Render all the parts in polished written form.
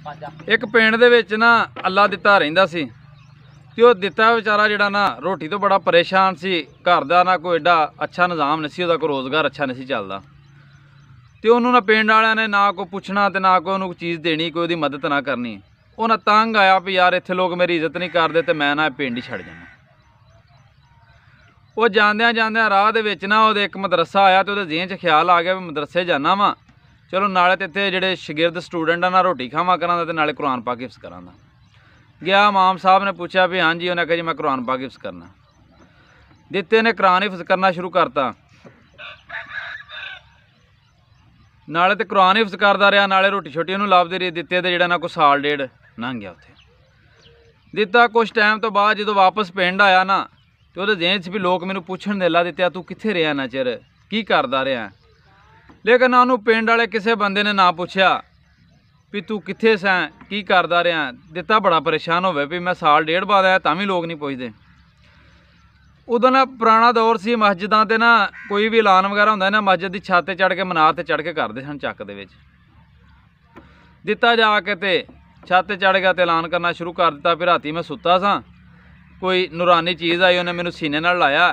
एक पिंड दे विच ना अल्लाह दिता रहिंदा सी ते ओह दिता बेचारा जिहड़ा ना रोटी तो बड़ा परेशान सी। घर दा ना कोई एडा अच्छा निज़ाम नहीं सी, ओहदा कोई रोज़गार अच्छा नहीं सी चलदा। ते उहनूं ना पिंड वालियां ने ना कोई पुछना ते ना कोई उहनूं चीज़ देनी, कोई उहदी मदद ना करनी। उहने तंग आया भी यार इत्थे लोग मेरी इज्जत नहीं करदे ते मैं ना पिंड ही छड्ड जाना। वो जांदियां जांदियां राह दे विच ना ओहदे एक मदरसा आया ते ओहदे ज़हन च ख्याल आ गया भी मदरसे जाना वा, चलो नाले ते इत्थे जिहड़े शागिर्द स्टूडेंट आ ना रोटी खावा करां ते नाले कुरान पाक हिफ्ज़ करां। गया इमाम साहब ने पूछा भी हाँ जी, उन्हें कहा जी मैं कुरान पाक हिफ्ज़ करना। दिते ने कुरान हिफ्ज़ करना शुरू करता, नाले ते कुरान हिफ्ज़ करदा रहा, नाले रोटी छोटी उन्होंने लाभदी रही। दिते ते जिहड़ा ना कोई साल डेढ़ लंघ गया उत्थे। दिता कुछ टाइम तो बाद जो वापस पिंड आया ना तो वो ज़हन च भी लोग मैनू पुछण दे ला दित्या तू कित्थे रहा इन्ना चिर, की करदा रहा। लेकिन उन्होंने पिंड वाले किसी बंदे ने ना पूछया भी तू कित्थे सैं, की करदा रहा। दिता बड़ा परेशान होवे भी मैं साल डेढ़ बाद आया तां भी लोग नहीं पुछदे। उदों ना पुराना दौर सी, मस्जिदां ते ना कोई भी ऐलान वगैरह हुंदा ना मस्जिद की छत ते चढ़ के मनार ते चढ़ के करदे सन चक दे विच। दिता जाके ते छत ते चढ़ गया तो ऐलान करना शुरू कर दिता। फिर राती मैं सुता सा, कोई नूरानी चीज़ आई, उन्हें मैनू सीने नाल लाया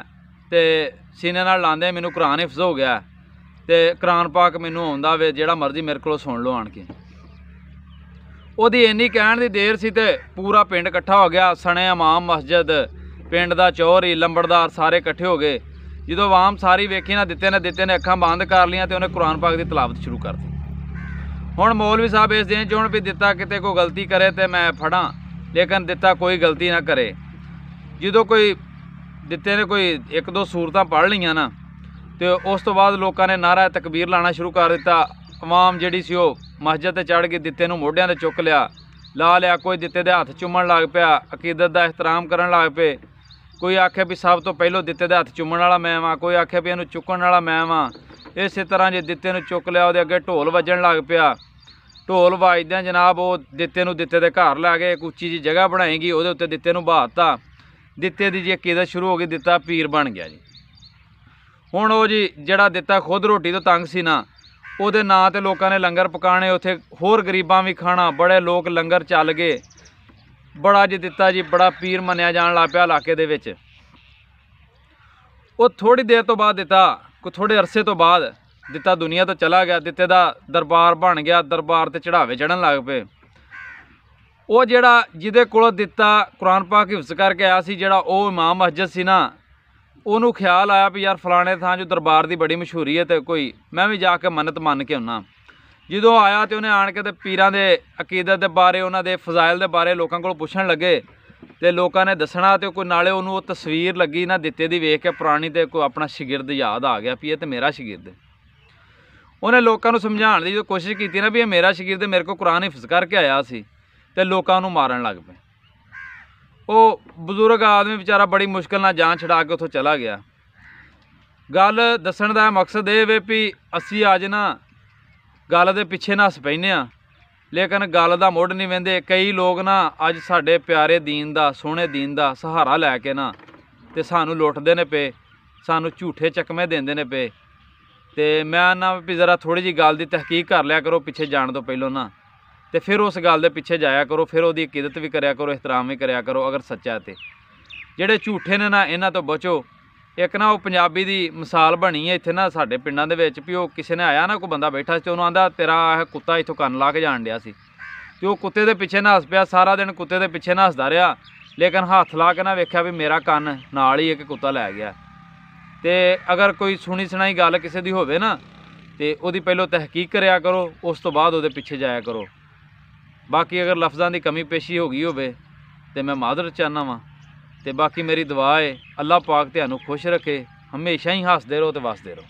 तो सीने नाल लांदे मैनू कुरान हिफ्ज़ हो गया। तो कुरान पाक मैनू आउंदा वे, जिहड़ा मर्जी मेरे को सुन लो आण के। ओहदी इन्नी कहण दी देर सी ते पूरा पिंड इकट्ठा हो गया, सने इमाम मस्जिद, पिंड दा चौधरी, लंबड़दार सारे इकट्ठे हो गए। जो आवाम सारी वेखी ना दिते ने अखां बंद कर लियां तो उन्हें कुरान पाक की तलावत शुरू कर दी। हुण मौलवी साहब इस दिन चुन भी दिता किते कोई गलती करे तो मैं फड़ा, लेकिन दिता कोई गलती ना करे। जो कोई दिते ने कोई एक दो सूरतां पढ़ लियां ना तो उस तो बाद लोगों ने नारा तकबीर लाना शुरू कर दिता। अवाम जिहड़ी सी ओह मस्जिद ते चढ़ के दिते नूं मोढियां ते चुक लिया, ला लिया। कोई दिते दे हत्थ चुम्मण लग पिया, अकीदत दा एहतराम करन लग पे। कोई आखे भी सब तो पहलों दिते दे हत्थ चुम्मण वाला मैं वां, कोई आखे भी इहनूं चुकण वाला मैं वां। इस तरह जे दिते नूं चुक लिया, उहदे अगे ढोल वजन लग पिया। ढोल वजदियां जनाब वो दिते नूं दिते दे घर लै गए, एक उच्ची जी जगह बनाएगी, उहदे उत्ते दिते नूं बहाता। दिते दी जी अकीदत शुरू हो गई, दिता पीर बन गया जी। हुण वो जी जिहड़ा दिता खुद रोटी तो तंग सी ना, उहदे नां ते लोकां ने लंगर पकाने, उत्थे होर गरीबां भी खाना, बड़े लोग लंगर चल गए। बड़ा जी दिता जी बड़ा पीर मन्निया जान लग पिया इलाके दे विच। वो थोड़ी देर तो बाद दिता, कोई थोड़े अरसे तो बाद दिता दुनिया तो चला गया। दिते दा दरबार बन गया, दरबार ते चढ़ावे चढ़न लग पे। वो जिहड़ा जिहदे कोलों दिता कुरान पाक हिफ्ज़ करके आया सी, जिहड़ा वो इमाम मस्जिद सी ना, उन्होंने ख्याल आया भी यार फलाने थां जो दरबार की बड़ी मशहूरी है तो कोई मैं भी जाके मन्नत मन के आना। जो आया तो उन्हें आण के पीरां दे अकीदत के बारे, उन्होंने फजाइल के बारे लोगों को पुछण लगे। तो लोगों ने दसना तो कोई नाले उन्होंने तस्वीर लगी ना दिते दी वेख के पुरानी, तो कोई अपना शागिर्द याद आ गया भी ये तो मेरा शागिर्द है। उन्हें लोगों को समझाने की जो कोशिश की ना भी ये मेरा शागिर्द मेरे को कुरान हिफ्ज़ करके आया सी, तो लोगों को मारन लग पे। वो बजुर्ग आदमी बेचारा बड़ी मुश्किल ना जान छड़ा के उतों चला गया। गल दसन का मकसद ये वे भी असी अज ना गल दे पिछे नस पैने आ, लेकिन गल का मुढ़ नहीं वेंदे। कई लोग ना अज साडे प्यारे दीन का, सोहणे दीन का सहारा लैके ना तो सानू लुटदे ने पे, सानू झूठे चकमे देंदे ने पे। तो मैं ना भी ज़रा थोड़ी जी गल की तहकीक कर लिया करो पिछे जाण तो पहलों ना, तो फिर उस गल के पिछे जाया करो, फिर उसकी अकीदत भी कराया करो, एहतराम भी कराया करो अगर सच्चा है तो। जिहड़े झूठे ने ना इन्हां तो बचो। एक ना वो पंजाबी दी मिसाल बनी है इत्थे ना साडे पिंडां दे विच भी, वो किसी ने आया ना कोई बंदा बैठा सी, उन्होंने आंदा तेरा कुत्ता इत्थों कन्न ला के जान दिया सी। तो वो कुत्ते दे पिछे नस पिया, सारा दिन कुत्ते दे पिछे नसदा रहा, लेकिन हत्थ ला के ना वेख्या भी मेरा कन्न नाल ही एक कुत्ता लै गया। तो अगर कोई सुनी सुनाई गल किसी दी होवे ना तो उहदी पहलों तहकीक कराया करो, उस तो बाद उहदे पिछे जाया करो। बाकी अगर लफ्ज़ों की कमी पेशी हो गई होवे तो मैं मादरत चाहना वा। तो बाकी मेरी दुआ है अल्लाह पाक तुहानू खुश रखे, हमेशा ही हसदे रहो तो वसदे रहो।